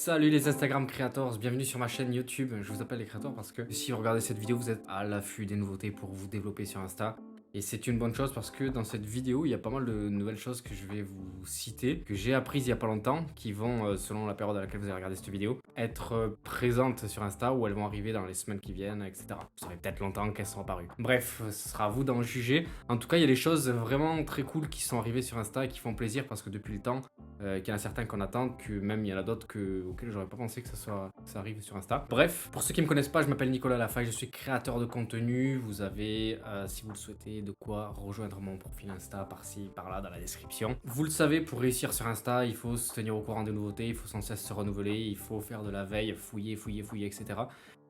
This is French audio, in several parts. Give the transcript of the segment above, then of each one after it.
Salut les Instagram Creators, bienvenue sur ma chaîne YouTube. Je vous appelle les créateurs parce que si vous regardez cette vidéo, vous êtes à l'affût des nouveautés pour vous développer sur Insta. Et c'est une bonne chose parce que dans cette vidéo, il y a pas mal de nouvelles choses que je vais vous citer, que j'ai apprises il y a pas longtemps, qui vont, selon la période à laquelle vous allez regarder cette vidéo, être présentes sur Insta ou elles vont arriver dans les semaines qui viennent, etc. Vous saurez peut-être longtemps qu'elles sont apparues. Bref, ce sera à vous d'en juger. En tout cas, il y a des choses vraiment très cool qui sont arrivées sur Insta et qui font plaisir parce que depuis le temps, qu'il y en a certains qu'on attend, que même il y en a d'autres auxquels j'aurais pas pensé que ça arrive sur Insta. Bref, pour ceux qui me connaissent pas, je m'appelle Nicolas Lafaille, je suis créateur de contenu. Vous avez, si vous le souhaitez, de quoi rejoindre mon profil Insta par-ci, par-là, dans la description. Vous le savez, pour réussir sur Insta, il faut se tenir au courant des nouveautés, il faut sans cesse se renouveler, il faut faire de la veille, fouiller, etc.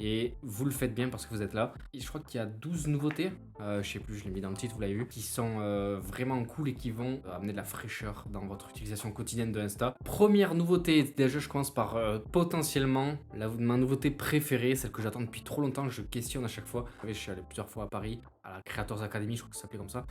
Et vous le faites bien parce que vous êtes là. Et je crois qu'il y a 12 nouveautés, je sais plus, je l'ai mis dans le titre, vous l'avez vu, qui sont vraiment cool et qui vont amener de la fraîcheur dans votre utilisation quotidienne de Insta. Première nouveauté, déjà je commence par potentiellement ma nouveauté préférée, celle que j'attends depuis trop longtemps, je questionne à chaque fois. Vous savez, je suis allé plusieurs fois à Paris, à la Creators Academy, je crois que ça s'appelait comme ça.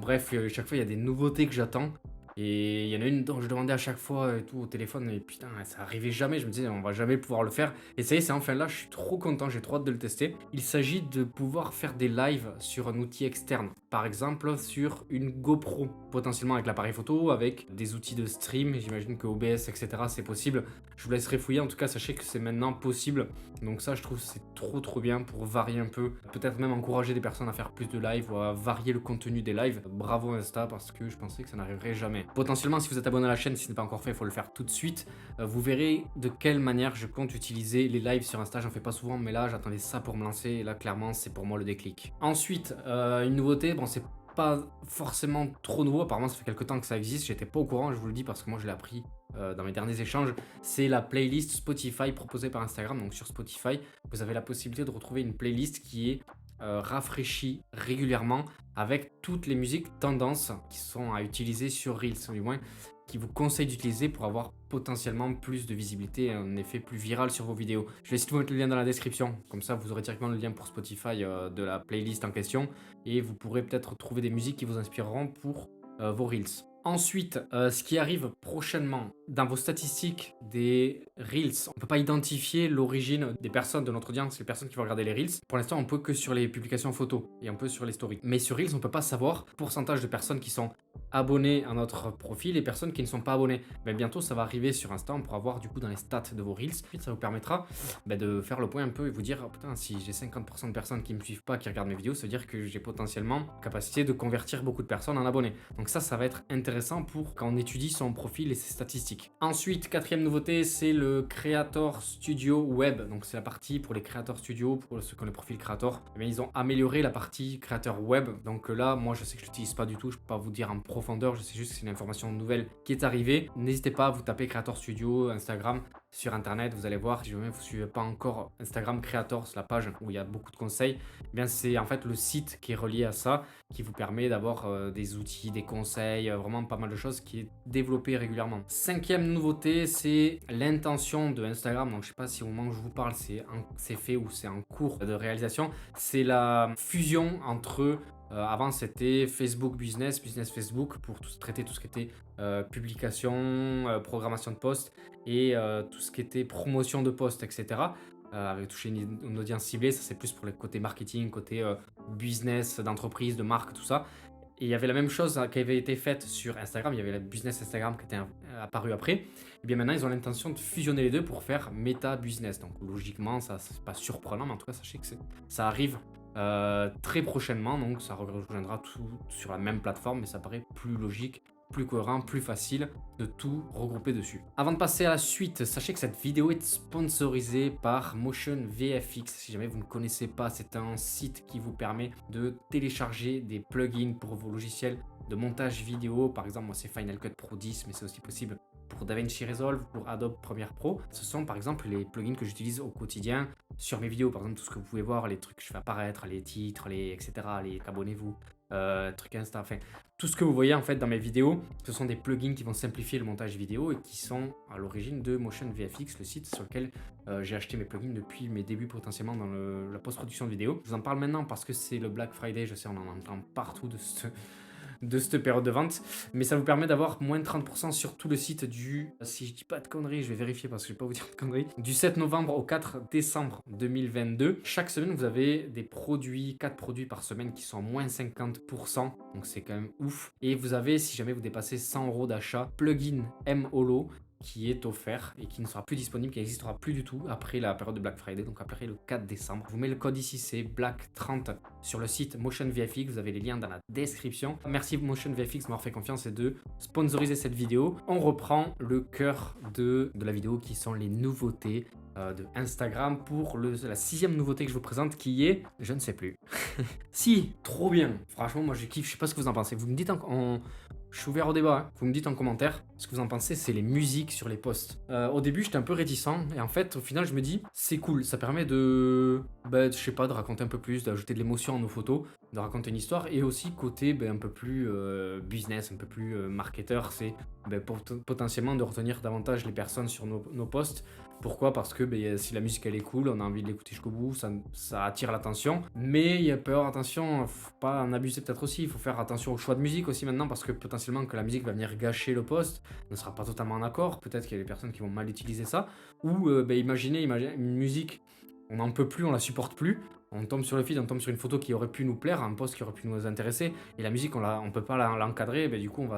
Bref, chaque fois il y a des nouveautés que j'attends. Et il y en a une dont je demandais à chaque fois et tout au téléphone, et putain, ça arrivait jamais. Je me disais, on va jamais pouvoir le faire. Et ça y est, c'est enfin là, je suis trop content, j'ai trop hâte de le tester. Il s'agit de pouvoir faire des lives sur un outil externe. Par exemple, sur une GoPro, potentiellement avec l'appareil photo, avec des outils de stream. J'imagine que OBS, etc., c'est possible. Je vous laisserai fouiller. En tout cas, sachez que c'est maintenant possible. Donc ça, je trouve que c'est trop bien pour varier un peu. Peut-être même encourager des personnes à faire plus de lives ou à varier le contenu des lives. Bravo Insta, parce que je pensais que ça n'arriverait jamais. Potentiellement, si vous êtes abonné à la chaîne, si ce n'est pas encore fait, il faut le faire tout de suite. Vous verrez de quelle manière je compte utiliser les lives sur Insta. J'en fais pas souvent, mais là, j'attendais ça pour me lancer. Et là, clairement, c'est pour moi le déclic. Ensuite, une nouveauté, bon, c'est pas forcément trop nouveau. Apparemment, ça fait quelques temps que ça existe. J'étais pas au courant, je vous le dis, parce que moi, je l'ai appris dans mes derniers échanges. C'est la playlist Spotify proposée par Instagram. Donc, sur Spotify, vous avez la possibilité de retrouver une playlist qui est rafraîchie régulièrement avec toutes les musiques tendances qui sont à utiliser sur Reels, ou du moins qui vous conseille d'utiliser pour avoir potentiellement plus de visibilité et un effet plus viral sur vos vidéos. Je vais essayer de vous mettre le lien dans la description, comme ça vous aurez directement le lien pour Spotify de la playlist en question et vous pourrez peut-être trouver des musiques qui vous inspireront pour vos Reels. Ensuite, ce qui arrive prochainement dans vos statistiques des Reels, on ne peut pas identifier l'origine des personnes de notre audience, les personnes qui vont regarder les Reels. Pour l'instant, on peut que sur les publications photos et un peu sur les stories. Mais sur Reels, on ne peut pas savoir le pourcentage de personnes qui sont abonnés à notre profil et personnes qui ne sont pas abonnées. Mais bientôt, ça va arriver sur Insta. On pourra voir du coup dans les stats de vos Reels. Puis ça vous permettra de faire le point un peu et vous dire oh, putain, si j'ai 50% de personnes qui ne me suivent pas, qui regardent mes vidéos, ça veut dire que j'ai potentiellement capacité de convertir beaucoup de personnes en abonnés. Donc ça va être intéressant pour quand on étudie son profil et ses statistiques. Ensuite, quatrième nouveauté, c'est le Creator Studio Web. Donc c'est la partie pour les Creator Studio, pour ceux qui ont le profil Creator. Eh bien, ils ont amélioré la partie Creator Web. Donc là, moi je sais que je l'utilise pas du tout, je peux pas vous dire en profondeur, je sais juste que c'est une information nouvelle qui est arrivée. N'hésitez pas à vous taper Creator Studio, Instagram, sur internet, vous allez voir, si jamais vous ne suivez pas encore Instagram Creators, la page où il y a beaucoup de conseils, eh bien c'est en fait le site qui est relié à ça, qui vous permet d'avoir des outils, des conseils, vraiment pas mal de choses qui est développé régulièrement. Cinquième nouveauté, c'est l'intention de Instagram. Donc je sais pas si au moment où je vous parle, c'est fait ou c'est en cours de réalisation. C'est la fusion entre avant, c'était Facebook Business, Business Facebook pour traiter tout ce qui était publication, programmation de posts et tout ce qui était promotion de posts, etc. Avec toucher une audience ciblée, ça c'est plus pour les côtés marketing, côté business, d'entreprise, de marque, tout ça. Et il y avait la même chose qui avait été faite sur Instagram, il y avait la business Instagram qui était apparue après. Et bien maintenant, ils ont l'intention de fusionner les deux pour faire Meta Business. Donc logiquement, ça c'est pas surprenant, mais en tout cas, sachez que ça arrive très prochainement. Donc ça rejoindra tout sur la même plateforme, mais ça paraît plus logique, plus cohérent, plus facile de tout regrouper dessus. Avant de passer à la suite, sachez que cette vidéo est sponsorisée par Motion VFX. Si jamais vous ne connaissez pas, c'est un site qui vous permet de télécharger des plugins pour vos logiciels de montage vidéo. Par exemple, moi c'est Final Cut Pro 10, mais c'est aussi possible pour DaVinci Resolve, pour Adobe Premiere Pro. Ce sont par exemple les plugins que j'utilise au quotidien sur mes vidéos. Par exemple, tout ce que vous pouvez voir, les trucs que je fais apparaître, les titres, etc., les abonnez-vous, trucs Insta, enfin, tout ce que vous voyez en fait dans mes vidéos, ce sont des plugins qui vont simplifier le montage vidéo et qui sont à l'origine de Motion VFX, le site sur lequel j'ai acheté mes plugins depuis mes débuts potentiellement dans la post-production de vidéos. Je vous en parle maintenant parce que c'est le Black Friday, je sais, on en entend partout de cette période de vente. Mais ça vous permet d'avoir moins de 30% sur tout le site si je dis pas de conneries, je vais vérifier parce que je vais pas vous dire de conneries, du 7 novembre au 4 décembre 2022. Chaque semaine, vous avez des produits, 4 produits par semaine qui sont à moins 50%. Donc c'est quand même ouf. Et vous avez, si jamais vous dépassez 100 € d'achat, plugin M-Holo qui est offert et qui ne sera plus disponible, qui n'existera plus du tout après la période de Black Friday, donc après le 4 décembre. Je vous mets le code ici, c'est Black30 sur le site Motion VFX, vous avez les liens dans la description. Merci Motion VFX de m'avoir fait confiance et de sponsoriser cette vidéo. On reprend le cœur de la vidéo qui sont les nouveautés de Instagram pour la 6e nouveauté que je vous présente qui est, je ne sais plus. Si, trop bien. Franchement, moi je kiffe, je sais pas ce que vous en pensez. Vous me dites je suis ouvert au débat, hein. Vous me dites en commentaire ce que vous en pensez, c'est les musiques sur les posts. Au début, j'étais un peu réticent et en fait, au final, je me dis, c'est cool, ça permet je sais pas, de raconter un peu plus, d'ajouter de l'émotion à nos photos, de raconter une histoire et aussi côté un peu plus business, un peu plus marketeur, c'est potentiellement de retenir davantage les personnes sur nos posts. Pourquoi? Parce que si la musique elle est cool, on a envie de l'écouter jusqu'au bout, ça attire l'attention. Mais il y a peur, attention, faut pas en abuser peut-être aussi, il faut faire attention au choix de musique aussi maintenant parce que potentiellement que la musique va venir gâcher le post, on ne sera pas totalement en accord, peut-être qu'il y a des personnes qui vont mal utiliser ça. Ou imaginez une musique, on n'en peut plus, on la supporte plus, on tombe sur le feed, on tombe sur une photo qui aurait pu nous plaire, un post qui aurait pu nous intéresser, et la musique on peut pas l'encadrer, du coup on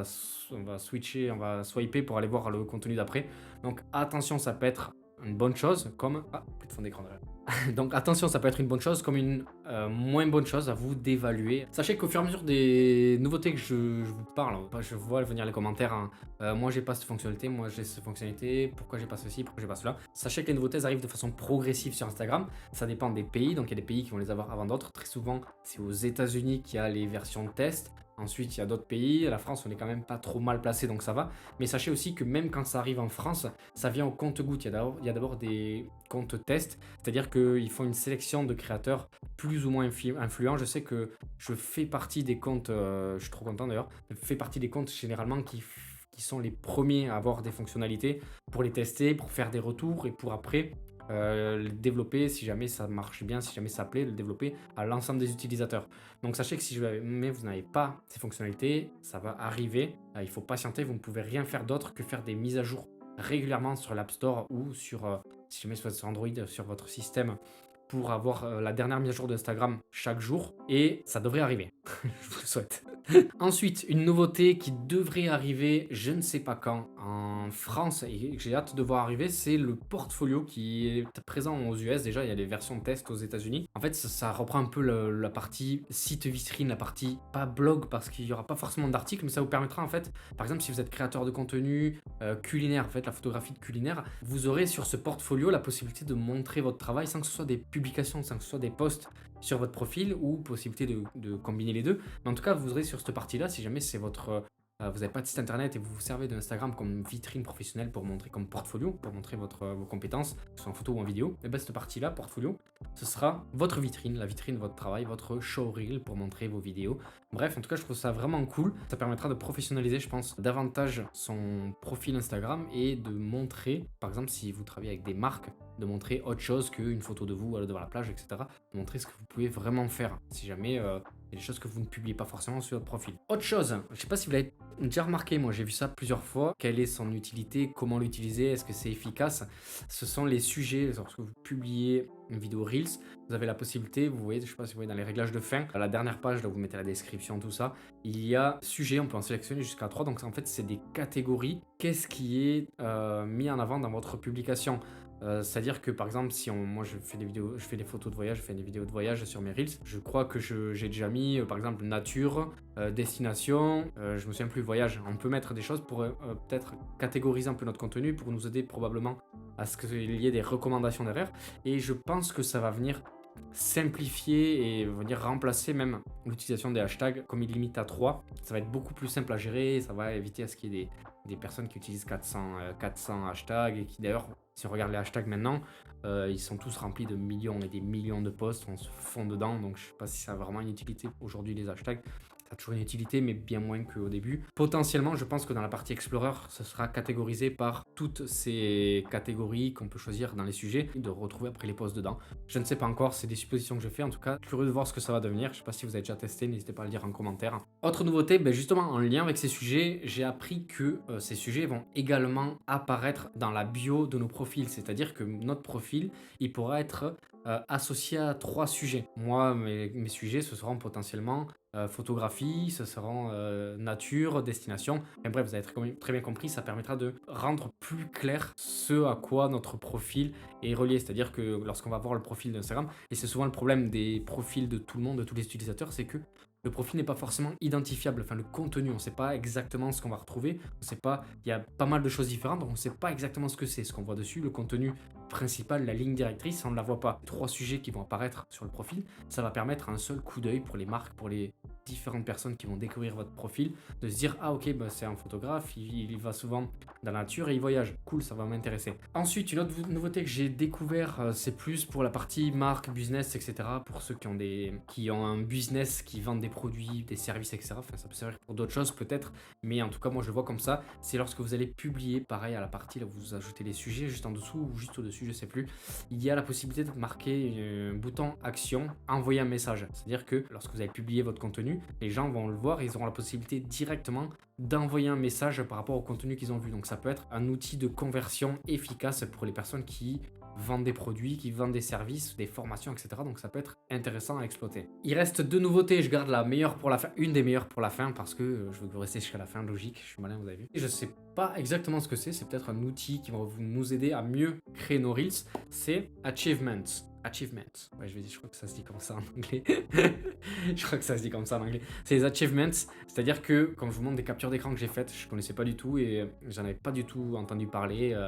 va switcher, on va swiper pour aller voir le contenu d'après. Donc attention, ça peut être une bonne chose comme... Ah, plus de fond d'écran derrière. Donc attention, ça peut être une bonne chose comme une moins bonne chose à vous d'évaluer. Sachez qu'au fur et à mesure des nouveautés que je vous parle, je vois venir les commentaires, hein. Moi j'ai pas cette fonctionnalité, moi j'ai cette fonctionnalité, pourquoi j'ai pas ceci, pourquoi j'ai pas cela. Sachez que les nouveautés arrivent de façon progressive sur Instagram, ça dépend des pays, donc il y a des pays qui vont les avoir avant d'autres. Très souvent c'est aux États-Unis qu'il y a les versions de test. Ensuite, il y a d'autres pays. La France, on est quand même pas trop mal placé, donc ça va. Mais sachez aussi que même quand ça arrive en France, ça vient au compte-gouttes. Il y a d'abord des comptes tests, c'est-à-dire qu'ils font une sélection de créateurs plus ou moins influents. Je sais que je fais partie des comptes, je suis trop content d'ailleurs, je fais partie des comptes généralement qui sont les premiers à avoir des fonctionnalités pour les tester, pour faire des retours et pour après le développer si jamais ça marche bien, si jamais ça plaît, le développer à l'ensemble des utilisateurs. Donc sachez que si jamais vous n'avez pas ces fonctionnalités, ça va arriver, il faut patienter, vous ne pouvez rien faire d'autre que faire des mises à jour régulièrement sur l'App Store ou sur, si jamais sur Android, sur votre système pour avoir la dernière mise à jour d'Instagram chaque jour et ça devrait arriver, je vous le souhaite. Ensuite, une nouveauté qui devrait arriver, je ne sais pas quand, en France et que j'ai hâte de voir arriver, c'est le portfolio qui est présent aux US. Déjà, il y a les versions de test aux États-Unis. En fait, ça reprend un peu la partie site vitrine, la partie pas blog parce qu'il n'y aura pas forcément d'articles, mais ça vous permettra en fait, par exemple, si vous êtes créateur de contenu culinaire, en fait, la photographie de culinaire, vous aurez sur ce portfolio la possibilité de montrer votre travail sans que ce soit des publications, sans que ce soit des posts sur votre profil ou possibilité de combiner les deux. Mais en tout cas, vous aurez sur cette partie-là, si jamais c'est vous n'avez pas de site internet et vous vous servez d'Instagram comme vitrine professionnelle pour montrer comme portfolio, pour montrer vos compétences, que ce soit en photo ou en vidéo, et bien cette partie-là, portfolio, ce sera votre vitrine, la vitrine de votre travail, votre showreel pour montrer vos vidéos. Bref, en tout cas, je trouve ça vraiment cool. Ça permettra de professionnaliser, je pense, davantage son profil Instagram et de montrer, par exemple, si vous travaillez avec des marques, de montrer autre chose qu'une photo de vous devant la plage, etc. De montrer ce que vous pouvez vraiment faire, si jamais il y a des choses que vous ne publiez pas forcément sur votre profil. Autre chose, je ne sais pas si vous l'avez déjà remarqué, moi j'ai vu ça plusieurs fois. Quelle est son utilité, comment l'utiliser, est-ce que c'est efficace? Ce sont les sujets, lorsque vous publiez une vidéo Reels, vous avez la possibilité, vous voyez, je ne sais pas si vous voyez dans les réglages de fin, à la dernière page, là où vous mettez la description, tout ça, il y a sujet, on peut en sélectionner jusqu'à 3, donc en fait c'est des catégories. Qu'est-ce qui est mis en avant dans votre publication? C'est-à-dire que par exemple, si moi je fais des photos de voyage, je fais des vidéos de voyage sur mes Reels, je crois que j'ai déjà mis par exemple nature, destination, je me souviens plus, voyage. On peut mettre des choses pour peut-être catégoriser un peu notre contenu pour nous aider probablement à ce qu'il y ait des recommandations derrière. Et je pense que ça va venir simplifier et venir remplacer même l'utilisation des hashtags. Comme il limite à 3, ça va être beaucoup plus simple à gérer, ça va éviter à ce qu'il y ait des personnes qui utilisent 400 hashtags et qui d'ailleurs, si on regarde les hashtags maintenant, ils sont tous remplis de millions et des millions de posts, on se fond dedans, donc je sais pas si ça a vraiment une utilité aujourd'hui les hashtags. a toujours une utilité, mais bien moins qu'au début. Potentiellement, je pense que dans la partie Explorer, ce sera catégorisé par toutes ces catégories qu'on peut choisir dans les sujets et de retrouver après les posts dedans. Je ne sais pas encore, c'est des suppositions que je fais. En tout cas, curieux de voir ce que ça va devenir. Je ne sais pas si vous avez déjà testé, n'hésitez pas à le dire en commentaire. Autre nouveauté, justement en lien avec ces sujets, j'ai appris que ces sujets vont également apparaître dans la bio de nos profils. C'est-à-dire que notre profil, il pourra être associé à 3 sujets. Moi, mes sujets, ce seront potentiellement photographie, ce seront nature, destination. Et bref, vous avez très bien compris, ça permettra de rendre plus clair ce à quoi notre profil est relié. C'est-à-dire que lorsqu'on va voir le profil d'Instagram, et c'est souvent le problème des profils de tout le monde, de tous les utilisateurs, c'est que le profil n'est pas forcément identifiable, enfin le contenu, on ne sait pas exactement ce qu'on va retrouver, on sait pas, il y a pas mal de choses différentes, donc on ne sait pas exactement ce que c'est, ce qu'on voit dessus, le contenu principal, la ligne directrice, on ne la voit pas. 3 sujets qui vont apparaître sur le profil, ça va permettre à un seul coup d'œil pour les marques, pour les différentes personnes qui vont découvrir votre profil, de se dire ah ok c'est un photographe, il va souvent dans la nature et il voyage, cool, ça va m'intéresser. Ensuite, une autre nouveauté que j'ai découvert, c'est plus pour la partie marque, business, etc. Pour ceux qui ont un business, qui vendent des produits, des services, etc. Enfin, ça peut servir pour d'autres choses peut-être, mais en tout cas moi je le vois comme ça. C'est lorsque vous allez publier, pareil à la partie là où vous ajoutez les sujets juste en dessous ou juste au-dessus, je sais plus, il y a la possibilité de marquer un bouton action, envoyer un message. C'est-à-dire que lorsque vous allez publier votre contenu, les gens vont le voir et ils auront la possibilité directement d'envoyer un message par rapport au contenu qu'ils ont vu. Donc ça peut être un outil de conversion efficace pour les personnes qui vendent des produits, qui vendent des services, des formations, etc. Donc ça peut être intéressant à exploiter. Il reste 2 nouveautés, je garde la meilleure pour la fin, une des meilleures pour la fin parce que je veux que vous restiez jusqu'à la fin, logique, je suis malin, vous avez vu. Et je sais pas exactement ce que c'est peut-être un outil qui va nous aider à mieux créer nos reels, c'est Achievements. Ouais, je crois que ça se dit comme ça en anglais. Je crois que ça se dit comme ça en anglais. C'est les achievements, c'est-à-dire que quand je vous montre des captures d'écran que j'ai faites, je connaissais pas du tout et j'en avais pas du tout entendu parler,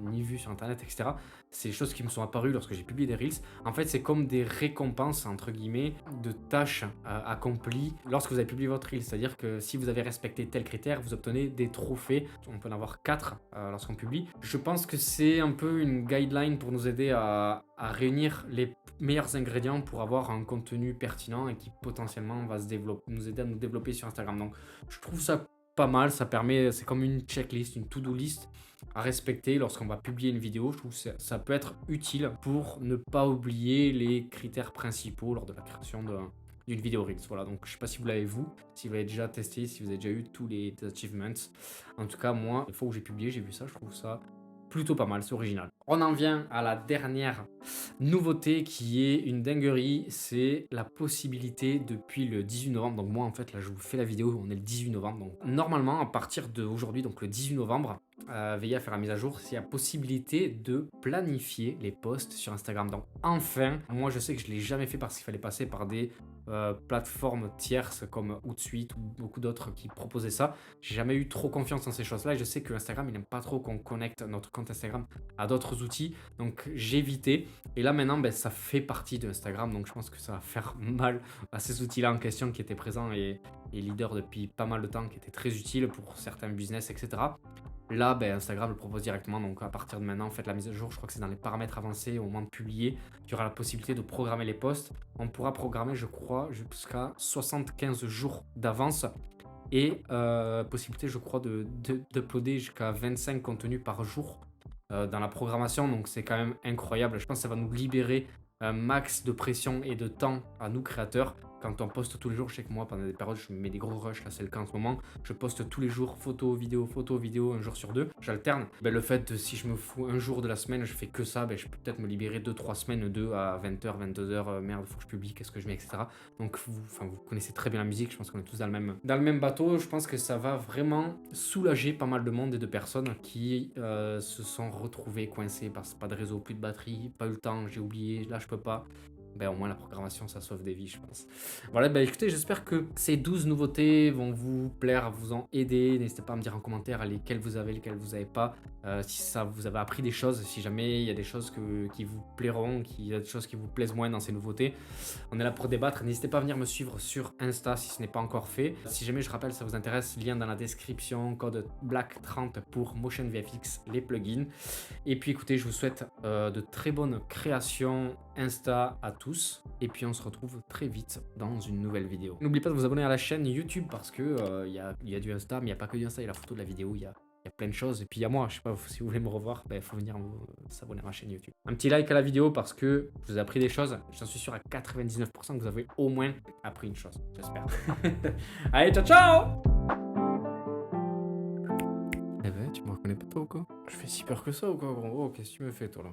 ni vu sur internet, etc. C'est des choses qui me sont apparues lorsque j'ai publié des reels. En fait, c'est comme des récompenses, entre guillemets, de tâches accomplies lorsque vous avez publié votre reel. C'est-à-dire que si vous avez respecté tel critère, vous obtenez des trophées. On peut en avoir 4 lorsqu'on publie. Je pense que c'est un peu une guideline pour nous aider à réunir les meilleurs ingrédients pour avoir un contenu pertinent et qui potentiellement va nous aider à nous développer sur Instagram. Donc je trouve ça pas mal, ça permet, c'est comme une checklist, une to-do list à respecter lorsqu'on va publier une vidéo. Je trouve que ça peut être utile pour ne pas oublier les critères principaux lors de la création d'une vidéo Reels. Voilà, donc je sais pas si vous l'avez si vous l'avez déjà testé, si vous avez déjà eu tous les achievements. En tout cas, moi, la fois où j'ai publié, j'ai vu ça, je trouve ça plutôt pas mal, c'est original. On en vient à la dernière nouveauté qui est une dinguerie, c'est la possibilité depuis le 18 novembre, donc moi en fait là je vous fais la vidéo, on est le 18 novembre, donc normalement à partir d'aujourd'hui, donc le 18 novembre, veillez à faire la mise à jour, c'est la possibilité de planifier les posts sur Instagram. Donc enfin, moi je sais que je ne l'ai jamais fait parce qu'il fallait passer par des plateformes tierces comme Hootsuite ou beaucoup d'autres qui proposaient ça. J'ai jamais eu trop confiance en ces choses-là et je sais que Instagram il n'aime pas trop qu'on connecte notre compte Instagram à d'autres outils, donc j'ai évité. Et là maintenant ça fait partie de Instagram, donc je pense que ça va faire mal à ces outils-là en question qui étaient présents et leaders depuis pas mal de temps, qui étaient très utiles pour certains business, etc. Là, Instagram le propose directement, donc à partir de maintenant, faites la mise à jour. Je crois que c'est dans les paramètres avancés au moment de publier. Il y aura la possibilité de programmer les posts. On pourra programmer, je crois, jusqu'à 75 jours d'avance. Et possibilité, je crois, d'uploader jusqu'à 25 contenus par jour dans la programmation. Donc c'est quand même incroyable. Je pense que ça va nous libérer un max de pression et de temps à nous créateurs. Quand on poste tous les jours, je sais que moi pendant des périodes je mets des gros rushs, là c'est le cas en ce moment, je poste tous les jours photo, vidéo, un jour sur 2, j'alterne. Le fait si je me fous un jour de la semaine, je fais que ça, je peux peut-être me libérer 2-3 semaines, 2 à 20h, 22h, merde, faut que je publie, qu'est-ce que je mets, etc. Donc vous connaissez très bien la musique, je pense qu'on est tous dans le même bateau. Je pense que ça va vraiment soulager pas mal de monde et de personnes qui se sont retrouvés coincés parce que pas de réseau, plus de batterie, pas eu le temps, j'ai oublié, là je peux pas. Au moins la programmation ça sauve des vies, je pense. Voilà, écoutez, j'espère que ces 12 nouveautés vont vous plaire, vous en aider. N'hésitez pas à me dire en commentaire lesquelles vous avez, lesquelles vous n'avez pas, si ça vous avez appris des choses, si jamais il y a des choses qui vous plairont, il y a des choses qui vous plaisent moins dans ces nouveautés. On est là pour débattre. N'hésitez pas à venir me suivre sur Insta si ce n'est pas encore fait. Si jamais je rappelle ça vous intéresse, lien dans la description, code BLACK30 pour Motion VFX, les plugins. Et puis écoutez, je vous souhaite de très bonnes créations Insta à tous. Et puis on se retrouve très vite dans une nouvelle vidéo. N'oubliez pas de vous abonner à la chaîne YouTube parce que il y a du Insta, mais il n'y a pas que du Insta, il y a la photo de la vidéo, il y a plein de choses. Et puis il y a moi, je sais pas, si vous voulez me revoir, il faut venir s'abonner à ma chaîne YouTube. Un petit like à la vidéo parce que je vous ai appris des choses. J'en suis sûr à 99% que vous avez au moins appris une chose, j'espère. Allez, ciao ciao. Eh ben, tu me reconnais pas toi ou quoi? Je fais si peur que ça ou quoi, gros? Oh, qu'est-ce que tu me fais toi là?